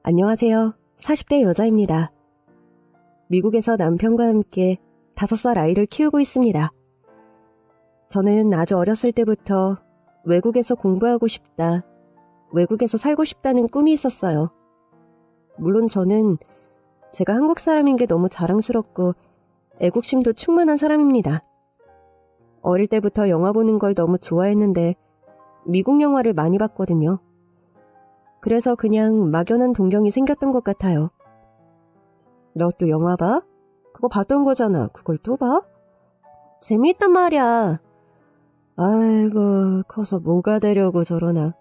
안녕하세요. 40대 여자입니다. 미국에서 남편과 함께 5살 아이를 키우고 있습니다. 저는 아주 어렸을 때부터 외국에서 공부하고 싶다, 외국에서 살고 싶다는 꿈이 있었어요. 물론 저는 제가 한국 사람인 게 너무 자랑스럽고 애국심도 충만한 사람입니다. 어릴 때부터 영화 보는 걸 너무 좋아했는데 미국 영화를 많이 봤거든요. 그래서 그냥 막연한 동경이 생겼던 것 같아요. 너 또 영화 봐? 그거 봤던 거잖아. 그걸 또 봐? 재미있단 말이야. 아이고, 커서 뭐가 되려고 저러나.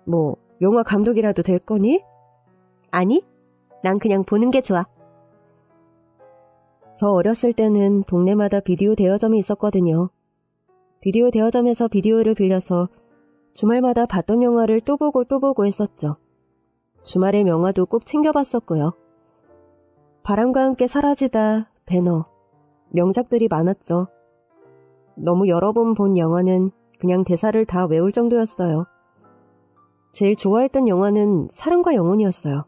뭐, 영화 감독이라도 될 거니? 아니, 난 그냥 보는 게 좋아. 저 어렸을 때는 동네마다 비디오 대여점이 있었거든요. 비디오 대여점에서 비디오를 빌려서 주말마다 봤던 영화를 또 보고 했었죠. 주말의 명화도 꼭 챙겨봤었고요. 바람과 함께 사라지다, 배너, 명작들이 많았죠. 너무 여러 번 본 영화는 그냥 대사를 다 외울 정도였어요. 제일 좋아했던 영화는 사랑과 영혼이었어요.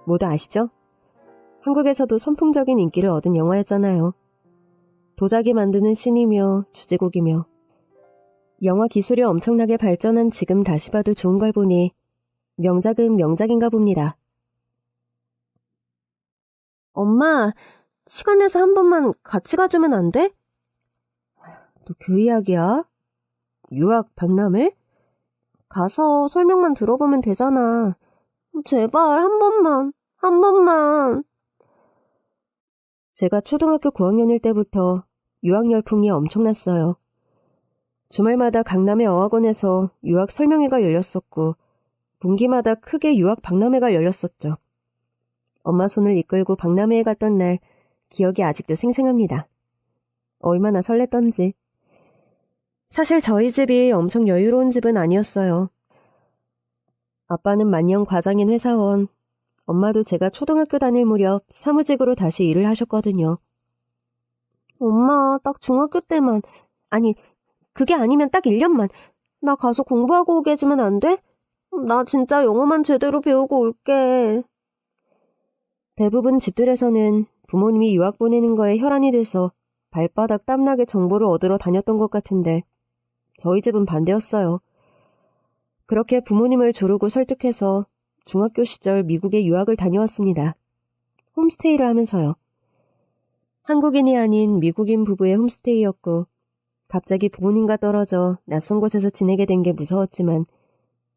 모두 아시죠? 한국에서도 선풍적인 인기를 얻은 영화였잖아요. 도자기 만드는 씬이며 주제곡이며 영화 기술이 엄청나게 발전한 지금 다시 봐도 좋은 걸 보니 명작은 명작인가 봅니다. 엄마, 시간 내서 한 번만 같이 가주면 안 돼? 또 그 이야기야? 유학 박람회? 가서 설명만 들어보면 되잖아. 제발 한 번만. 제가 초등학교 고학년일 때부터 유학 열풍이 엄청났어요. 주말마다 강남의 어학원에서 유학 설명회가 열렸었고 분기마다 크게 유학 박람회가 열렸었죠. 엄마 손을 이끌고 박람회에 갔던 날 기억이 아직도 생생합니다. 얼마나 설렜던지. 사실 저희 집이 엄청 여유로운 집은 아니었어요. 아빠는 만년 과장인 회사원, 엄마도 제가 초등학교 다닐 무렵 사무직으로 다시 일을 하셨거든요. 엄마, 딱 중학교 때만, 아니, 그게 아니면 딱 1년만 나 가서 공부하고 오게 해주면 안 돼? 나 진짜 영어만 제대로 배우고 올게. 대부분 집들에서는 부모님이 유학 보내는 거에 혈안이 돼서 발바닥 땀나게 정보를 얻으러 다녔던 것 같은데 저희 집은 반대였어요. 그렇게 부모님을 조르고 설득해서 중학교 시절 미국에 유학을 다녀왔습니다. 홈스테이를 하면서요. 한국인이 아닌 미국인 부부의 홈스테이였고 갑자기 부모님과 떨어져 낯선 곳에서 지내게 된 게 무서웠지만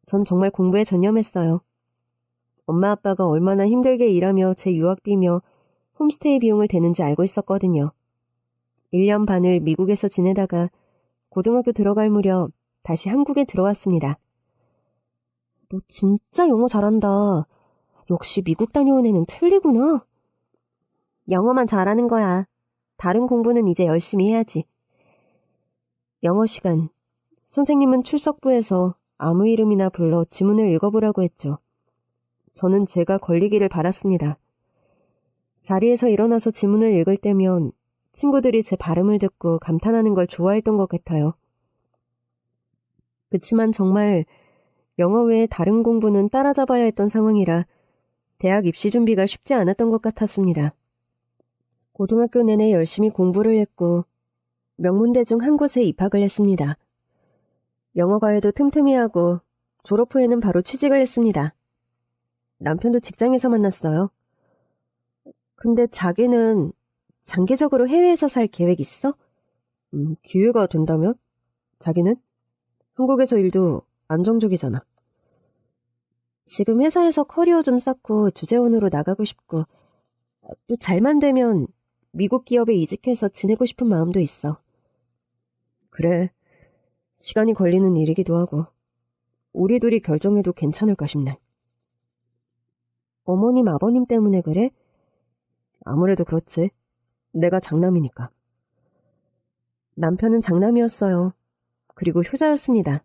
전 정말 공부에 전념했어요. 엄마 아빠가 얼마나 힘들게 일하며 제 유학비며 홈스테이 비용을 대는지 알고 있었거든요. 1년 반을 미국에서 지내다가 고등학교 들어갈 무렵 다시 한국에 들어왔습니다. 너 진짜 영어 잘한다. 역시 미국 다녀온 애는 틀리구나. 영어만 잘하는 거야. 다른 공부는 이제 열심히 해야지. 영어 시간. 선생님은 출석부에서 아무 이름이나 불러 지문을 읽어보라고 했죠. 저는 제가 걸리기를 바랐습니다. 자리에서 일어나서 지문을 읽을 때면 친구들이 제 발음을 듣고 감탄하는 걸 좋아했던 것 같아요. 그치만 정말 영어 외에 다른 공부는 따라잡아야 했던 상황이라 대학 입시 준비가 쉽지 않았던 것 같았습니다. 고등학교 내내 열심히 공부를 했고 명문대 중 한 곳에 입학을 했습니다. 영어 과외도 틈틈이 하고 졸업 후에는 바로 취직을 했습니다. 남편도 직장에서 만났어요. 근데 자기는 장기적으로 해외에서 살 계획 있어? 기회가 된다면? 자기는? 한국에서 일도 안정적이잖아. 지금 회사에서 커리어 좀 쌓고 주재원으로 나가고 싶고 또 잘만 되면 미국 기업에 이직해서 지내고 싶은 마음도 있어. 그래, 시간이 걸리는 일이기도 하고 우리 둘이 결정해도 괜찮을까 싶네. 어머님, 아버님 때문에 그래? 아무래도 그렇지. 내가 장남이니까. 남편은 장남이었어요. 그리고 효자였습니다.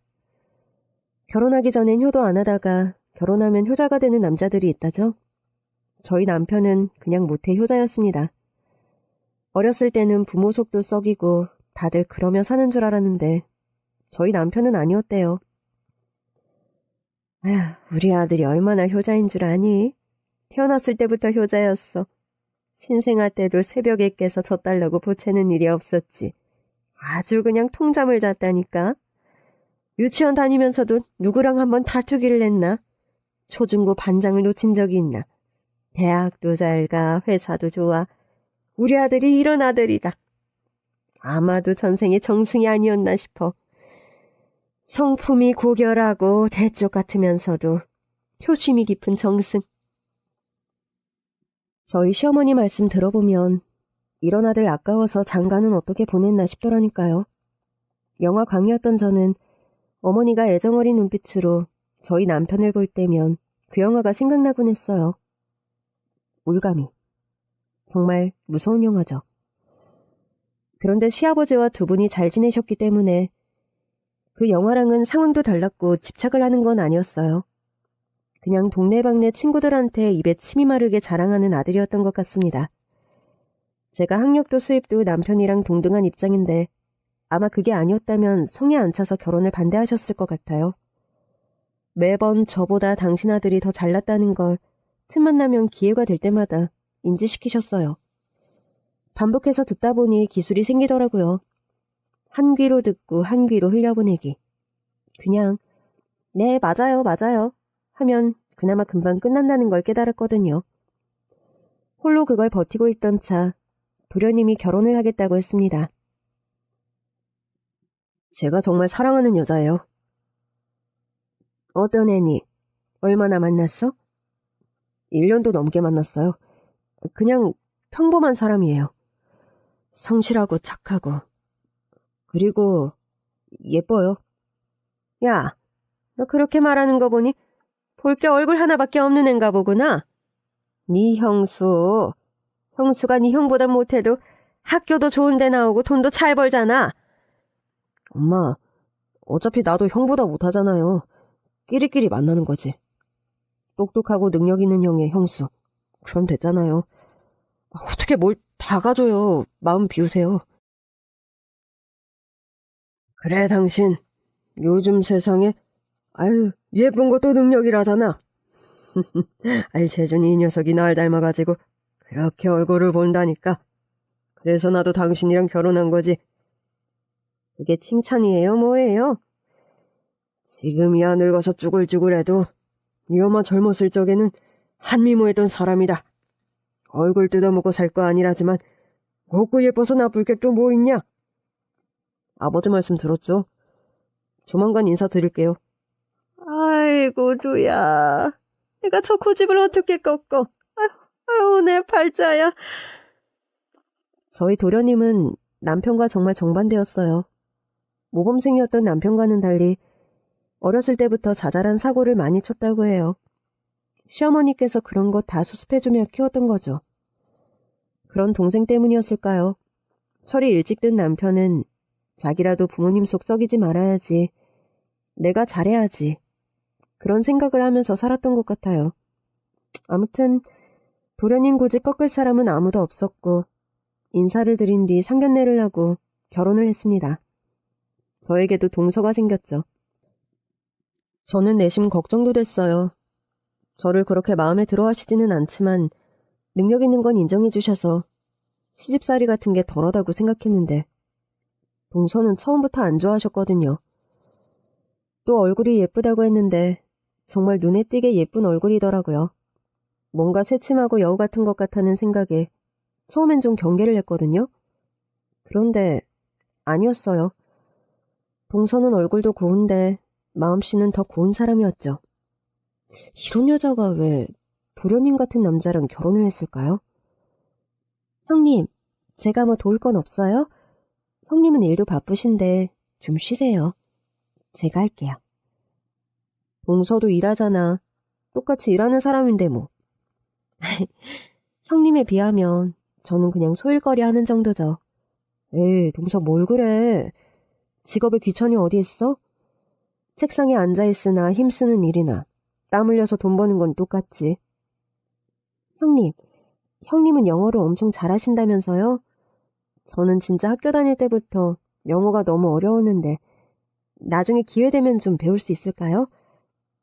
결혼하기 전엔 효도 안 하다가 결혼하면 효자가 되는 남자들이 있다죠. 저희 남편은 그냥 모태 효자였습니다. 어렸을 때는 부모 속도 썩이고 다들 그러며 사는 줄 알았는데 저희 남편은 아니었대요. 아휴, 우리 아들이 얼마나 효자인 줄 아니? 태어났을 때부터 효자였어. 신생아 때도 새벽에 깨서 젖달라고 보채는 일이 없었지. 아주 그냥 통잠을 잤다니까. 유치원 다니면서도 누구랑 한번 다투기를 했나? 초중고 반장을 놓친 적이 있나? 대학도 잘 가, 회사도 좋아. 우리 아들이 이런 아들이다. 아마도 전생에 정승이 아니었나 싶어. 성품이 고결하고 대쪽 같으면서도 효심이 깊은 정승. 저희 시어머니 말씀 들어보면 이런 아들 아까워서 장가는 어떻게 보냈나 싶더라니까요. 영화 광이었던 저는 어머니가 애정어린 눈빛으로 저희 남편을 볼 때면 그 영화가 생각나곤 했어요. 올가미. 정말 무서운 영화죠. 그런데 시아버지와 두 분이 잘 지내셨기 때문에 그 영화랑은 상황도 달랐고 집착을 하는 건 아니었어요. 그냥 동네방네 친구들한테 입에 침이 마르게 자랑하는 아들이었던 것 같습니다. 제가 학력도 수입도 남편이랑 동등한 입장인데 아마 그게 아니었다면 성에 안 차서 결혼을 반대하셨을 것 같아요. 매번 저보다 당신 아들이 더 잘났다는 걸 틈만 나면 기회가 될 때마다 인지시키셨어요. 반복해서 듣다 보니 기술이 생기더라고요. 한 귀로 듣고 한 귀로 흘려보내기. 그냥 네, 맞아요, 맞아요 하면 그나마 금방 끝난다는 걸 깨달았거든요. 홀로 그걸 버티고 있던 차 도련님이 결혼을 하겠다고 했습니다. 제가 정말 사랑하는 여자예요. 어떤 애니? 얼마나 만났어? 1년도 넘게 만났어요. 그냥 평범한 사람이에요. 성실하고 착하고 그리고 예뻐요. 야, 너 그렇게 말하는 거 보니 볼 게 얼굴 하나밖에 없는 앤가 보구나. 네 형수. 형수가 네 형보다 못해도 학교도 좋은 데 나오고 돈도 잘 벌잖아. 엄마, 어차피 나도 형보다 못하잖아요. 끼리끼리 만나는 거지. 똑똑하고 능력 있는 형의 형수. 그럼 됐잖아요. 어떻게 뭘 다 가져요. 마음 비우세요. 그래, 당신. 요즘 세상에 아유, 예쁜 것도 능력이라잖아. 알채준이 이 녀석이 날 닮아가지고 그렇게 얼굴을 본다니까. 그래서 나도 당신이랑 결혼한 거지. 그게 칭찬이에요, 뭐예요? 지금이야 늙어서 쭈글쭈글해도 이 엄마 젊었을 적에는 한미모했던 사람이다. 얼굴 뜯어먹고 살 거 아니라지만 곱고 예뻐서 나쁠 게 또 뭐 있냐? 아버지 말씀 들었죠? 조만간 인사드릴게요. 아이고 두야. 내가 저 고집을 어떻게 꺾어. 아유 내 팔자야. 저희 도련님은 남편과 정말 정반대였어요. 모범생이었던 남편과는 달리 어렸을 때부터 자잘한 사고를 많이 쳤다고 해요. 시어머니께서 그런 거 다 수습해주며 키웠던 거죠. 그런 동생 때문이었을까요? 철이 일찍 든 남편은 자기라도 부모님 속 썩이지 말아야지. 내가 잘해야지. 그런 생각을 하면서 살았던 것 같아요. 아무튼 도련님 고집 꺾을 사람은 아무도 없었고 인사를 드린 뒤 상견례를 하고 결혼을 했습니다. 저에게도 동서가 생겼죠. 저는 내심 걱정도 됐어요. 저를 그렇게 마음에 들어 하시지는 않지만 능력 있는 건 인정해 주셔서 시집살이 같은 게 덜하다고 생각했는데 동서는 처음부터 안 좋아하셨거든요. 또 얼굴이 예쁘다고 했는데 정말 눈에 띄게 예쁜 얼굴이더라고요. 뭔가 새침하고 여우 같은 것 같다는 생각에 처음엔 좀 경계를 했거든요. 그런데 아니었어요. 동서는 얼굴도 고운데 마음씨는 더 고운 사람이었죠. 이런 여자가 왜 도련님 같은 남자랑 결혼을 했을까요? 형님, 제가 뭐 도울 건 없어요? 형님은 일도 바쁘신데 좀 쉬세요. 제가 할게요. 동서도 일하잖아. 똑같이 일하는 사람인데 뭐. 형님에 비하면 저는 그냥 소일거리 하는 정도죠. 에이, 동서 뭘 그래. 직업에 귀천이 어디 있어? 책상에 앉아있으나 힘쓰는 일이나 땀 흘려서 돈 버는 건 똑같지. 형님은 영어를 엄청 잘하신다면서요? 저는 진짜 학교 다닐 때부터 영어가 너무 어려웠는데 나중에 기회 되면 좀 배울 수 있을까요?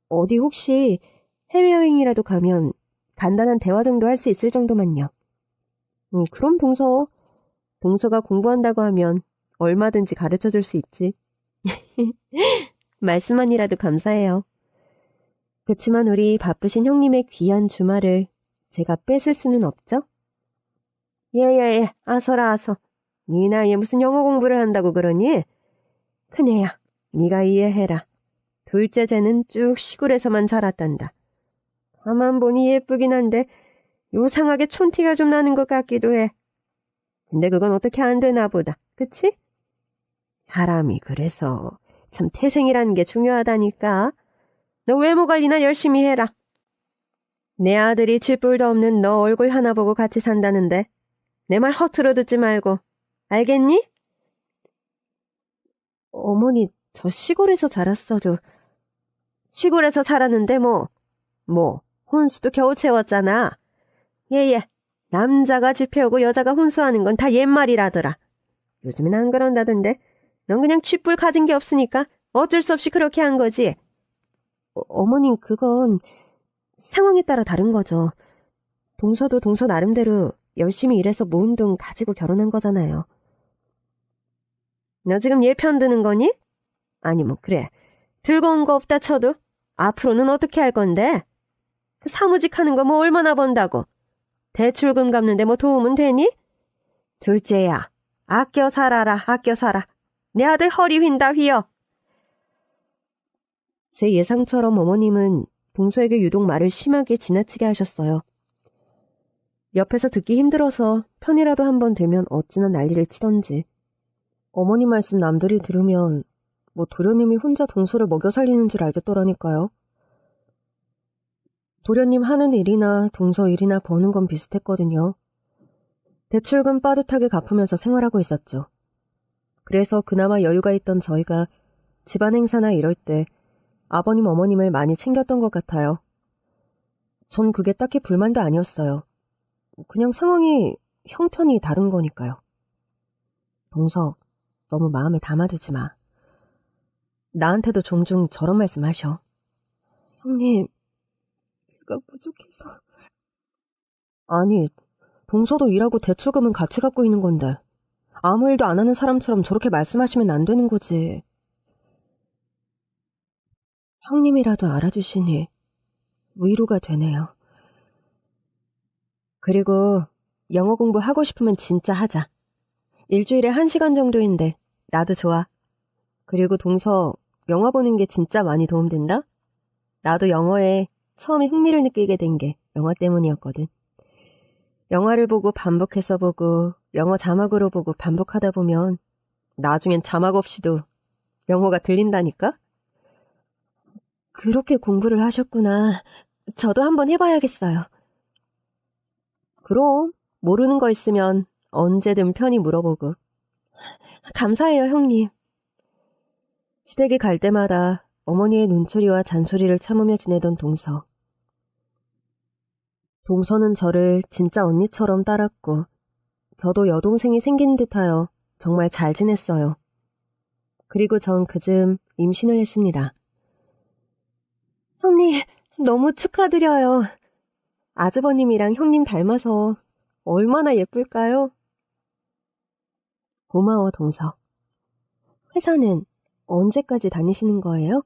어디 혹시 해외여행이라도 가면 간단한 대화 정도 할 수 있을 정도만요. 그럼 동서가 공부한다고 하면 얼마든지 가르쳐줄 수 있지. 말씀만이라도 감사해요. 그치만 우리 바쁘신 형님의 귀한 주말을 제가 뺏을 수는 없죠? 예, 아서라 아서. 네 나이에 무슨 영어 공부를 한다고 그러니? 큰애야, 네가 이해해라. 둘째 쟤는 쭉 시골에서만 자랐단다. 가만 보니 예쁘긴 한데 요상하게 촌티가 좀 나는 것 같기도 해. 근데 그건 어떻게 안 되나 보다. 그치? 사람이 그래서 참 태생이라는 게 중요하다니까. 너 외모 관리나 열심히 해라. 내 아들이 쥐뿔도 없는 너 얼굴 하나 보고 같이 산다는데 내 말 허투루 듣지 말고. 알겠니? 어머니, 저 시골에서 자랐어도. 시골에서 자랐는데 뭐, 혼수도 겨우 채웠잖아. 예, 남자가 집 해오고 여자가 혼수하는 건 다 옛말이라더라. 요즘엔 안 그런다던데. 넌 그냥 쥐뿔 가진 게 없으니까 어쩔 수 없이 그렇게 한 거지. 어머님, 그건 상황에 따라 다른 거죠. 동서도 동서 나름대로 열심히 일해서 모은 돈 가지고 결혼한 거잖아요. 너 지금 얘 편 드는 거니? 아니 뭐 그래. 들고 온 거 없다 쳐도 앞으로는 어떻게 할 건데? 그 사무직 하는 거 뭐 얼마나 번다고. 대출금 갚는데 뭐 도움은 되니? 둘째야, 아껴 살아라, 아껴 살아. 내 아들 허리 휜다 휘어. 제 예상처럼 어머님은 동서에게 유독 말을 심하게 지나치게 하셨어요. 옆에서 듣기 힘들어서 편이라도 한번 들면 어찌나 난리를 치던지. 어머님 말씀 남들이 들으면 뭐 도련님이 혼자 동서를 먹여 살리는 줄 알겠더라니까요. 도련님 하는 일이나 동서 일이나 버는 건 비슷했거든요. 대출금 빠듯하게 갚으면서 생활하고 있었죠. 그래서 그나마 여유가 있던 저희가 집안 행사나 이럴 때 아버님 어머님을 많이 챙겼던 것 같아요. 전 그게 딱히 불만도 아니었어요. 그냥 상황이 형편이 다른 거니까요. 동서, 너무 마음에 담아두지 마. 나한테도 종종 저런 말씀 하셔. 형님, 제가 부족해서. 아니, 동서도 일하고 대출금은 같이 갖고 있는 건데 아무 일도 안 하는 사람처럼 저렇게 말씀하시면 안 되는 거지. 형님이라도 알아주시니 위로가 되네요. 그리고 영어 공부하고 싶으면 진짜 하자. 일주일에 1시간 정도인데 나도 좋아. 그리고 동서 영화 보는 게 진짜 많이 도움된다? 나도 영어에 처음에 흥미를 느끼게 된 게 영화 때문이었거든. 영화를 보고 반복해서 보고 영어 자막으로 보고 반복하다 보면 나중엔 자막 없이도 영어가 들린다니까? 그렇게 공부를 하셨구나. 저도 한번 해봐야겠어요. 그럼 모르는 거 있으면 언제든 편히 물어보고. 감사해요, 형님. 시댁에 갈 때마다 어머니의 눈초리와 잔소리를 참으며 지내던 동서. 동서는 저를 진짜 언니처럼 따랐고 저도 여동생이 생긴 듯하여 정말 잘 지냈어요. 그리고 전 그즈음 임신을 했습니다. 형님, 너무 축하드려요. 아주버님이랑 형님 닮아서 얼마나 예쁠까요? 고마워, 동서. 회사는 언제까지 다니시는 거예요?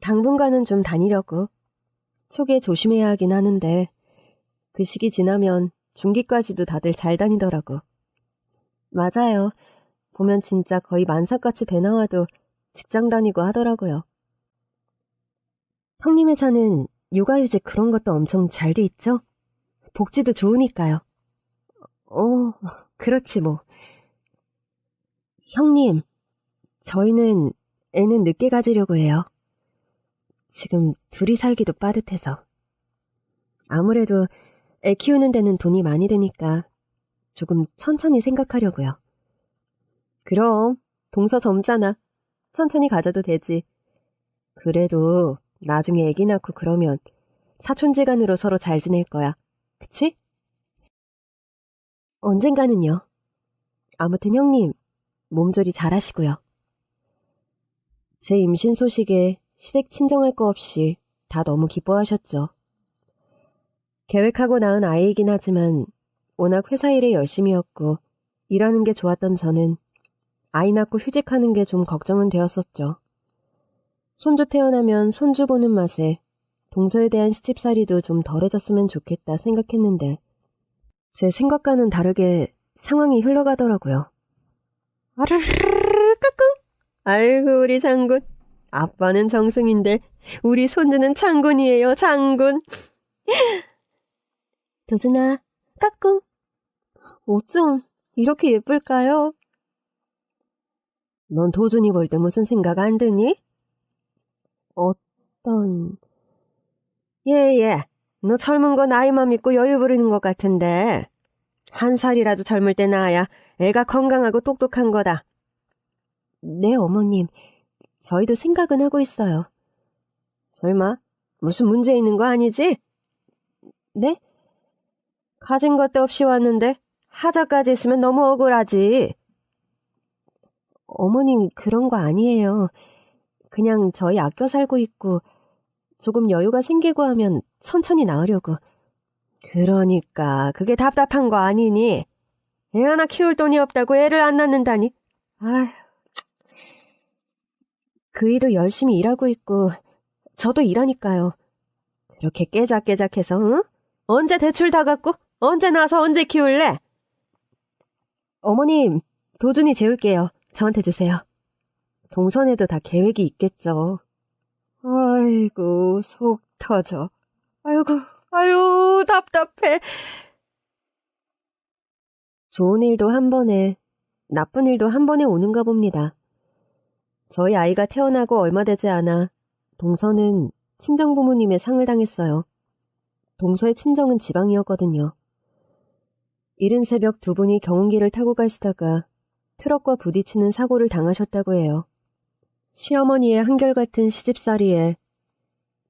당분간은 좀 다니려고. 초기에 조심해야 하긴 하는데 그 시기 지나면 중기까지도 다들 잘 다니더라고. 맞아요. 보면 진짜 거의 만삭같이 배 나와도 직장 다니고 하더라고요. 형님 회사는 육아휴직 그런 것도 엄청 잘 돼 있죠? 복지도 좋으니까요. 그렇지 뭐. 형님, 저희는 애는 늦게 가지려고 해요. 지금 둘이 살기도 빠듯해서. 아무래도 애 키우는 데는 돈이 많이 드니까 조금 천천히 생각하려고요. 그럼 동서 젊잖아. 천천히 가져도 되지. 그래도 나중에 애기 낳고 그러면 사촌지간으로 서로 잘 지낼 거야. 그치? 언젠가는요. 아무튼 형님, 몸조리 잘하시고요. 제 임신 소식에 시댁 친정할 거 없이 다 너무 기뻐하셨죠. 계획하고 낳은 아이이긴 하지만 워낙 회사 일에 열심히였고 일하는 게 좋았던 저는 아이 낳고 휴직하는 게 좀 걱정은 되었었죠. 손주 태어나면 손주 보는 맛에 동서에 대한 시집살이도 좀 덜해졌으면 좋겠다 생각했는데 제 생각과는 다르게 상황이 흘러가더라고요. 아르르르 까꿍. 아이고 우리 장군. 아빠는 정승인데 우리 손주는 장군이에요. 장군. 도준아 까꿍. 어쩜 이렇게 예쁠까요? 넌 도준이 볼 때 무슨 생각 안 드니? 어떤... 예. 너 젊은 거 나이만 믿고 여유 부리는 것 같은데 1살이라도 젊을 때 낳아야 애가 건강하고 똑똑한 거다. 네, 어머님. 저희도 생각은 하고 있어요. 설마 무슨 문제 있는 거 아니지? 네? 가진 것도 없이 왔는데 하자까지 있으면 너무 억울하지. 어머님 그런 거 아니에요. 그냥 저희 아껴 살고 있고 조금 여유가 생기고 하면 천천히 나으려고. 그러니까 그게 답답한 거 아니니? 애 하나 키울 돈이 없다고 애를 안 낳는다니. 아휴. 그이도 열심히 일하고 있고 저도 일하니까요. 그렇게 깨작깨작해서 응? 언제 대출 다 갚고 언제 나서 언제 키울래? 어머님, 도준이 재울게요. 저한테 주세요. 동선에도 다 계획이 있겠죠. 아이고 속 터져. 아유 답답해. 좋은 일도 한 번에 나쁜 일도 한 번에 오는가 봅니다. 저희 아이가 태어나고 얼마 되지 않아 동서는 친정부모님의 상을 당했어요. 동서의 친정은 지방이었거든요. 이른 새벽 두 분이 경운기를 타고 가시다가 트럭과 부딪히는 사고를 당하셨다고 해요. 시어머니의 한결같은 시집살이에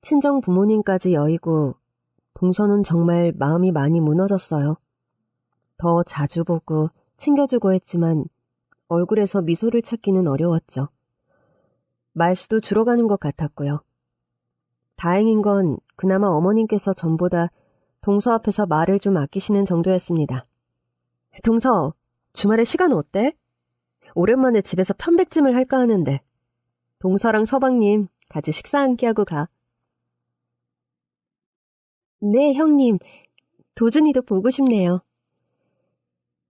친정 부모님까지 여의고 동서는 정말 마음이 많이 무너졌어요. 더 자주 보고 챙겨주고 했지만 얼굴에서 미소를 찾기는 어려웠죠. 말수도 줄어가는 것 같았고요. 다행인 건 그나마 어머님께서 전보다 동서 앞에서 말을 좀 아끼시는 정도였습니다. 동서, 주말에 시간 어때? 오랜만에 집에서 편백찜을 할까 하는데 동서랑 서방님 같이 식사 한 끼 하고 가. 네, 형님. 도준이도 보고 싶네요.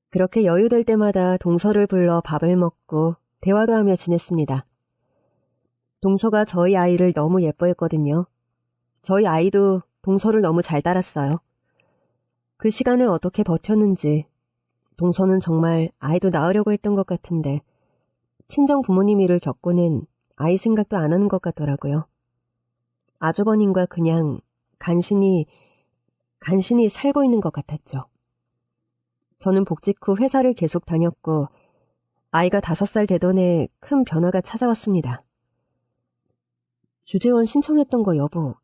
그렇게 여유될 때마다 동서를 불러 밥을 먹고 대화도 하며 지냈습니다. 동서가 저희 아이를 너무 예뻐했거든요. 저희 아이도 동서를 너무 잘 따랐어요. 그 시간을 어떻게 버텼는지 동서는 정말 아이도 낳으려고 했던 것 같은데 친정 부모님 일을 겪고는 아이 생각도 안 하는 것 같더라고요. 아주버님과 그냥 간신히 살고 있는 것 같았죠. 저는 복직 후 회사를 계속 다녔고 아이가 5살 되던 해에 큰 변화가 찾아왔습니다. 주재원 신청했던 거 여보,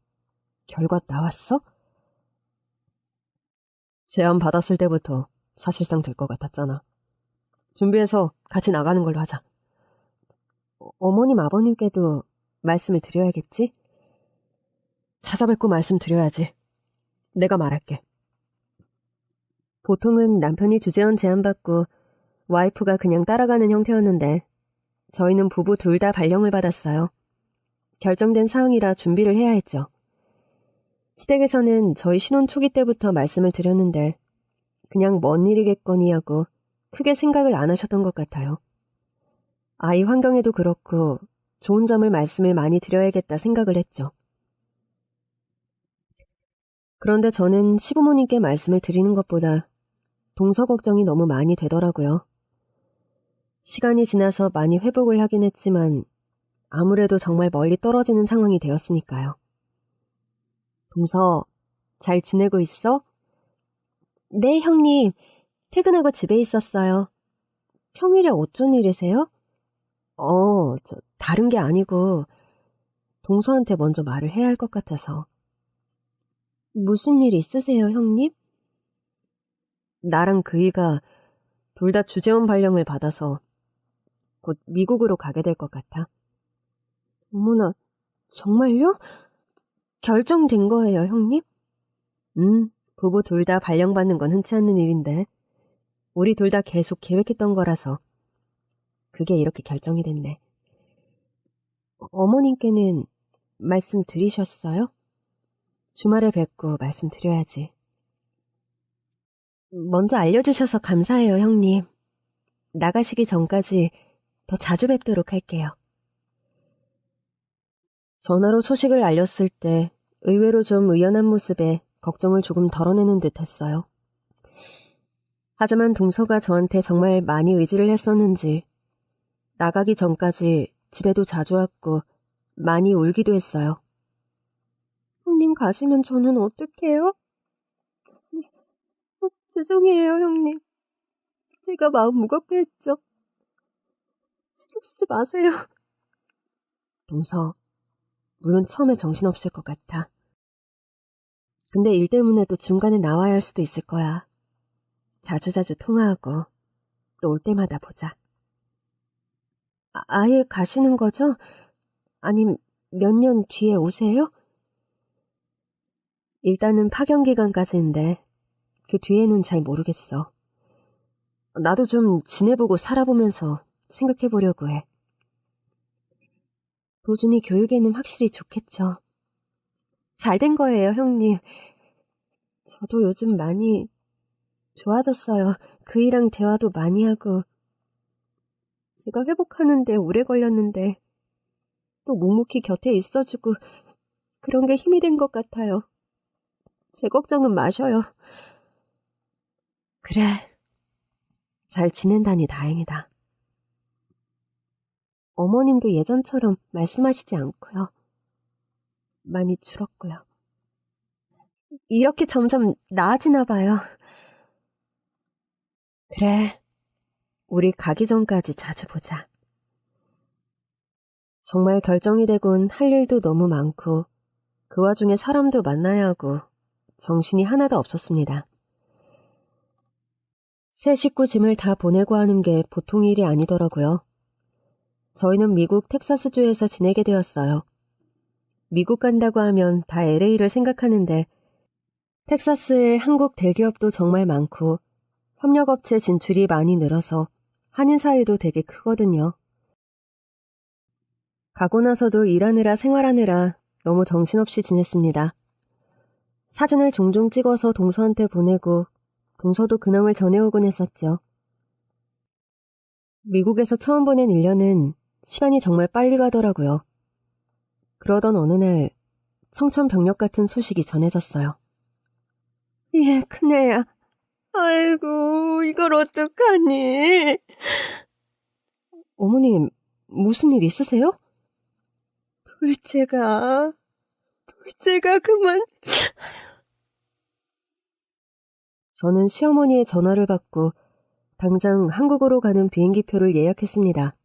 결과 나왔어? 제안 받았을 때부터 사실상 될 것 같았잖아. 준비해서 같이 나가는 걸로 하자. 어머님 아버님께도 말씀을 드려야겠지? 찾아뵙고 말씀드려야지. 내가 말할게. 보통은 남편이 주재원 제안받고 와이프가 그냥 따라가는 형태였는데 저희는 부부 둘 다 발령을 받았어요. 결정된 사항이라 준비를 해야 했죠. 시댁에서는 저희 신혼 초기 때부터 말씀을 드렸는데 그냥 뭔 일이겠거니 하고 크게 생각을 안 하셨던 것 같아요. 아이 환경에도 그렇고 좋은 점을 말씀을 많이 드려야겠다 생각을 했죠. 그런데 저는 시부모님께 말씀을 드리는 것보다 동서 걱정이 너무 많이 되더라고요. 시간이 지나서 많이 회복을 하긴 했지만 아무래도 정말 멀리 떨어지는 상황이 되었으니까요. 동서, 잘 지내고 있어? 네, 형님. 퇴근하고 집에 있었어요. 평일에 어쩐 일이세요? 다른 게 아니고 동서한테 먼저 말을 해야 할 것 같아서. 무슨 일 있으세요, 형님? 나랑 그이가 둘 다 주재원 발령을 받아서 곧 미국으로 가게 될 것 같아. 어머나, 정말요? 결정된 거예요, 형님? 부부 둘 다 발령받는 건 흔치 않는 일인데 우리 둘 다 계속 계획했던 거라서 그게 이렇게 결정이 됐네. 어머님께는 말씀드리셨어요? 주말에 뵙고 말씀드려야지. 먼저 알려주셔서 감사해요, 형님. 나가시기 전까지 더 자주 뵙도록 할게요. 전화로 소식을 알렸을 때 의외로 좀 의연한 모습에 걱정을 조금 덜어내는 듯 했어요. 하지만 동서가 저한테 정말 많이 의지를 했었는지 나가기 전까지 집에도 자주 왔고 많이 울기도 했어요. 형님 가시면 저는 어떡해요? 죄송해요, 형님. 제가 마음 무겁게 했죠. 신경 쓰지 마세요. 동서, 물론 처음에 정신없을 것 같아. 근데 일 때문에도 중간에 나와야 할 수도 있을 거야. 자주자주 통화하고 또 올 때마다 보자. 아예 가시는 거죠? 아님 몇 년 뒤에 오세요? 일단은 파견 기간까지인데 그 뒤에는 잘 모르겠어. 나도 좀 지내보고 살아보면서 생각해보려고 해. 도준이 교육에는 확실히 좋겠죠. 잘 된 거예요, 형님. 저도 요즘 많이 좋아졌어요. 그이랑 대화도 많이 하고. 제가 회복하는데 오래 걸렸는데 또 묵묵히 곁에 있어주고 그런 게 힘이 된 것 같아요. 제 걱정은 마셔요. 그래. 잘 지낸다니 다행이다. 어머님도 예전처럼 말씀하시지 않고요. 많이 줄었고요. 이렇게 점점 나아지나 봐요. 그래. 우리 가기 전까지 자주 보자. 정말 결정이 되곤 할 일도 너무 많고 그 와중에 사람도 만나야 하고 정신이 하나도 없었습니다. 새 식구 짐을 다 보내고 하는 게 보통 일이 아니더라고요. 저희는 미국 텍사스주에서 지내게 되었어요. 미국 간다고 하면 다 LA를 생각하는데 텍사스에 한국 대기업도 정말 많고 협력업체 진출이 많이 늘어서 한인 사회도 되게 크거든요. 가고 나서도 일하느라 생활하느라 너무 정신없이 지냈습니다. 사진을 종종 찍어서 동서한테 보내고 동서도 근황을 전해오곤 했었죠. 미국에서 처음 보낸 1년은 시간이 정말 빨리 가더라고요. 그러던 어느 날 청천벽력 같은 소식이 전해졌어요. 예, 큰애야. 아이고, 이걸 어떡하니? 어머님, 무슨 일 있으세요? 둘째가 그만... 저는 시어머니의 전화를 받고 당장 한국으로 가는 비행기표를 예약했습니다.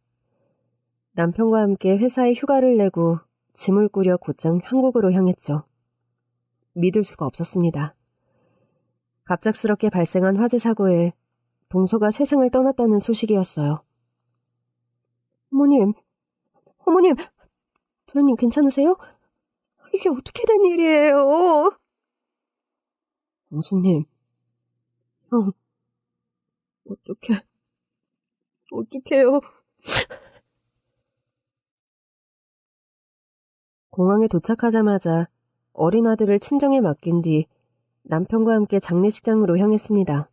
남편과 함께 회사에 휴가를 내고 짐을 꾸려 곧장 한국으로 향했죠. 믿을 수가 없었습니다. 갑작스럽게 발생한 화재 사고에 동서가 세상을 떠났다는 소식이었어요. 어머님, 도련님 괜찮으세요? 이게 어떻게 된 일이에요? 영수님, 형, 어떡해요? 공항에 도착하자마자 어린 아들을 친정에 맡긴 뒤 남편과 함께 장례식장으로 향했습니다.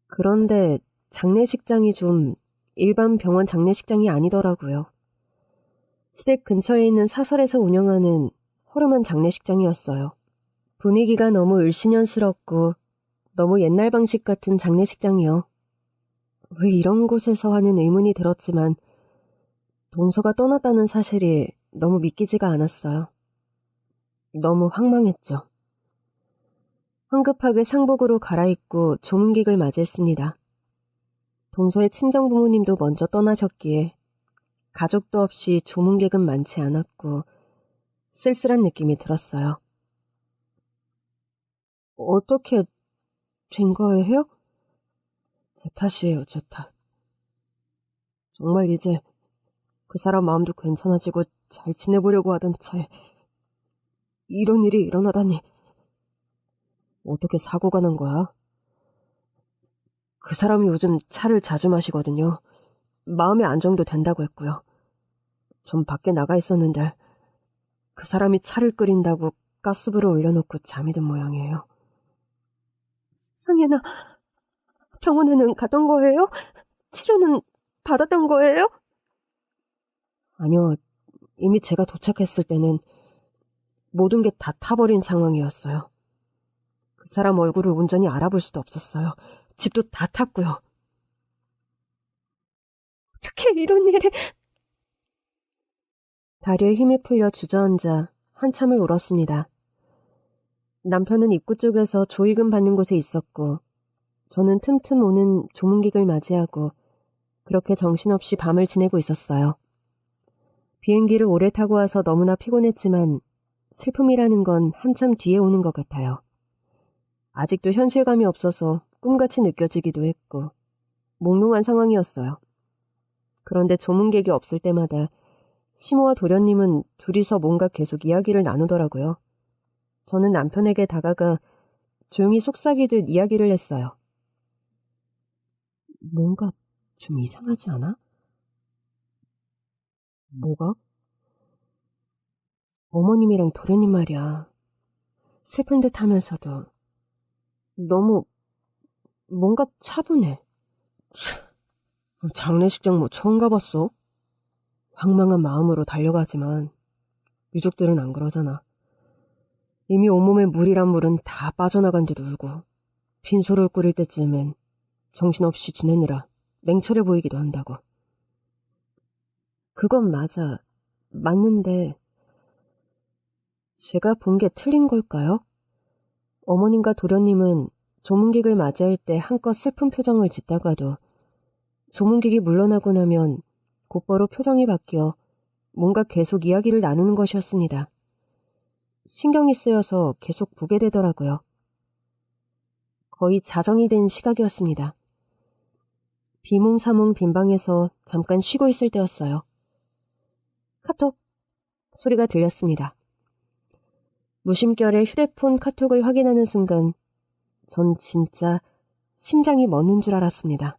그런데 장례식장이 좀 일반 병원 장례식장이 아니더라고요. 시댁 근처에 있는 사설에서 운영하는 허름한 장례식장이었어요. 분위기가 너무 을씨년스럽고 너무 옛날 방식 같은 장례식장이요. 왜 이런 곳에서 하는 의문이 들었지만 동서가 떠났다는 사실이 너무 믿기지가 않았어요. 너무 황망했죠. 황급하게 상복으로 갈아입고 조문객을 맞이했습니다. 동서의 친정 부모님도 먼저 떠나셨기에 가족도 없이 조문객은 많지 않았고 쓸쓸한 느낌이 들었어요. 어떻게 된 거예요? 제 탓이에요, 제 탓. 정말 이제 그 사람 마음도 괜찮아지고 잘 지내보려고 하던 차에 이런 일이 일어나다니. 어떻게 사고가 난 거야? 그 사람이 요즘 차를 자주 마시거든요. 마음의 안정도 된다고 했고요. 전 밖에 나가 있었는데 그 사람이 차를 끓인다고 가스불을 올려놓고 잠이 든 모양이에요. 상현아, 병원에는 갔던 거예요? 치료는 받았던 거예요? 아니요, 이미 제가 도착했을 때는 모든 게 다 타버린 상황이었어요. 그 사람 얼굴을 온전히 알아볼 수도 없었어요. 집도 다 탔고요. 어떻게 이런 일이... 다리에 힘이 풀려 주저앉아 한참을 울었습니다. 남편은 입구 쪽에서 조의금 받는 곳에 있었고 저는 틈틈 오는 조문객을 맞이하고 그렇게 정신없이 밤을 지내고 있었어요. 비행기를 오래 타고 와서 너무나 피곤했지만 슬픔이라는 건 한참 뒤에 오는 것 같아요. 아직도 현실감이 없어서 꿈같이 느껴지기도 했고 몽롱한 상황이었어요. 그런데 조문객이 없을 때마다 시모와 도련님은 둘이서 뭔가 계속 이야기를 나누더라고요. 저는 남편에게 다가가 조용히 속삭이듯 이야기를 했어요. 뭔가 좀 이상하지 않아? 뭐가? 어머님이랑 도련님 말이야. 슬픈 듯 하면서도 너무 뭔가 차분해. 장례식장 뭐 처음 가봤어? 황망한 마음으로 달려가지만 유족들은 안 그러잖아. 이미 온몸에 물이란 물은 다 빠져나간 듯 울고 빈소를 끓일 때쯤엔 정신없이 지내느라 냉철해 보이기도 한다고. 그건 맞아. 맞는데 제가 본 게 틀린 걸까요? 어머님과 도련님은 조문객을 맞이할 때 한껏 슬픈 표정을 짓다가도 조문객이 물러나고 나면 곧바로 표정이 바뀌어 뭔가 계속 이야기를 나누는 것이었습니다. 신경이 쓰여서 계속 보게 되더라고요. 거의 자정이 된 시각이었습니다. 비몽사몽 빈방에서 잠깐 쉬고 있을 때였어요. 카톡 소리가 들렸습니다. 무심결에 휴대폰 카톡을 확인하는 순간 전 진짜 심장이 멎는 줄 알았습니다.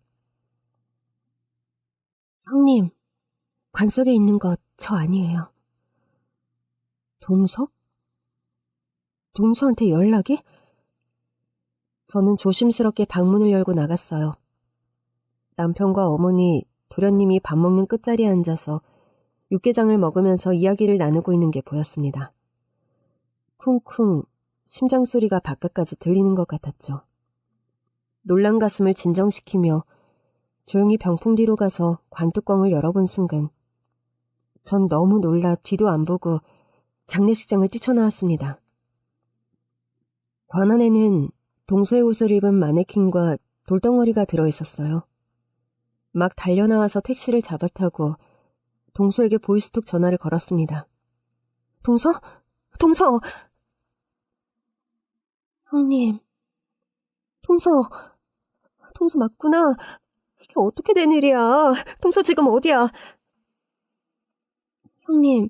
형님, 관 속에 있는 거 저 아니에요. 동서? 동서한테 연락이? 저는 조심스럽게 방문을 열고 나갔어요. 남편과 어머니, 도련님이 밥 먹는 끝자리에 앉아서 육개장을 먹으면서 이야기를 나누고 있는 게 보였습니다. 쿵쿵 심장 소리가 바깥까지 들리는 것 같았죠. 놀란 가슴을 진정시키며 조용히 병풍 뒤로 가서 관뚜껑을 열어본 순간 전 너무 놀라 뒤도 안 보고 장례식장을 뛰쳐나왔습니다. 관 안에는 동서의 옷을 입은 마네킹과 돌덩어리가 들어있었어요. 막 달려나와서 택시를 잡아타고 동서에게 보이스톡 전화를 걸었습니다. 동서? 동서! 형님, 동서 맞구나. 이게 어떻게 된 일이야. 동서 지금 어디야? 형님,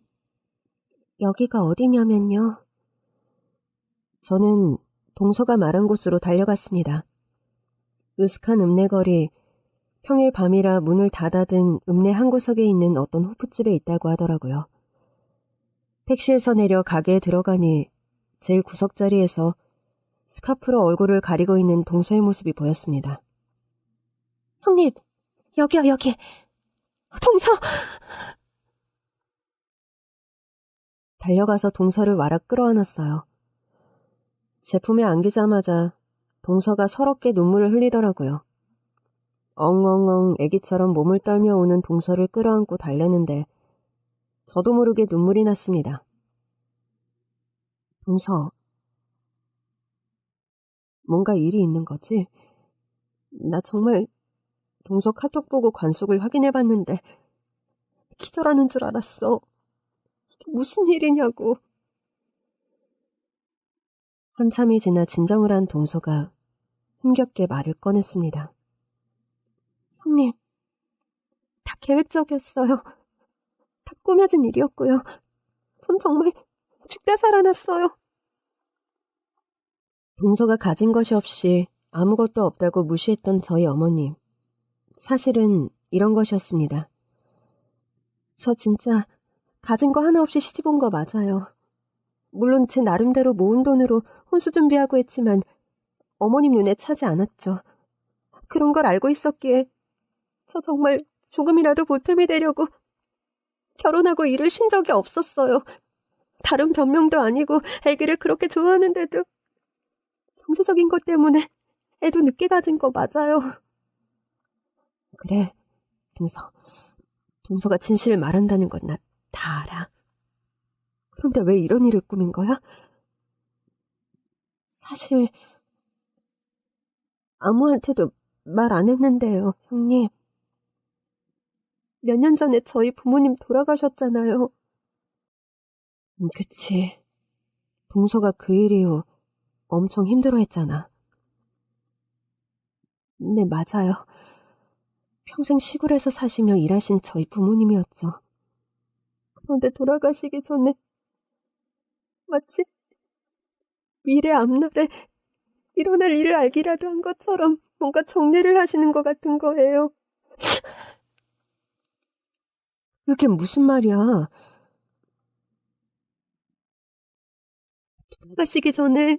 여기가 어디냐면요. 저는 동서가 말한 곳으로 달려갔습니다. 으슥한 읍내거리, 평일 밤이라 문을 닫아둔 읍내 한 구석에 있는 어떤 호프집에 있다고 하더라고요. 택시에서 내려 가게에 들어가니 제일 구석자리에서 스카프로 얼굴을 가리고 있는 동서의 모습이 보였습니다. 형님, 여기야, 여기. 동서! 달려가서 동서를 와락 끌어안았어요. 제품에 안기자마자 동서가 서럽게 눈물을 흘리더라고요. 엉엉엉 애기처럼 몸을 떨며 오는 동서를 끌어안고 달래는데 저도 모르게 눈물이 났습니다. 동서, 뭔가 일이 있는 거지? 나 정말 동서 카톡 보고 관속을 확인해봤는데 기절하는 줄 알았어. 이게 무슨 일이냐고. 한참이 지나 진정을 한 동서가 힘겹게 말을 꺼냈습니다. 형님, 다 계획적이었어요. 꾸며진 일이었고요. 전 정말 죽다 살아났어요. 동서가 가진 것이 없이 아무것도 없다고 무시했던 저희 어머님. 사실은 이런 것이었습니다. 저 진짜 가진 거 하나 없이 시집 온 거 맞아요. 물론 제 나름대로 모은 돈으로 혼수 준비하고 했지만 어머님 눈에 차지 않았죠. 그런 걸 알고 있었기에 저 정말 조금이라도 보탬이 되려고 결혼하고 일을 쉰 적이 없었어요. 다른 변명도 아니고 애기를 그렇게 좋아하는데도 경제적인 것 때문에 애도 늦게 가진 거 맞아요. 그래, 동서가 진실을 말한다는 건 나 다 알아. 그런데 왜 이런 일을 꾸민 거야? 사실 아무한테도 말 안 했는데요, 형님. 몇 년 전에 저희 부모님 돌아가셨잖아요. 그치. 동서가 그 일 이후 엄청 힘들어했잖아. 네, 맞아요. 평생 시골에서 사시며 일하신 저희 부모님이었죠. 그런데 돌아가시기 전에 마치 미래 앞날에 일어날 일을 알기라도 한 것처럼 뭔가 정리를 하시는 것 같은 거예요. 그게 무슨 말이야? 돌아가시기 전에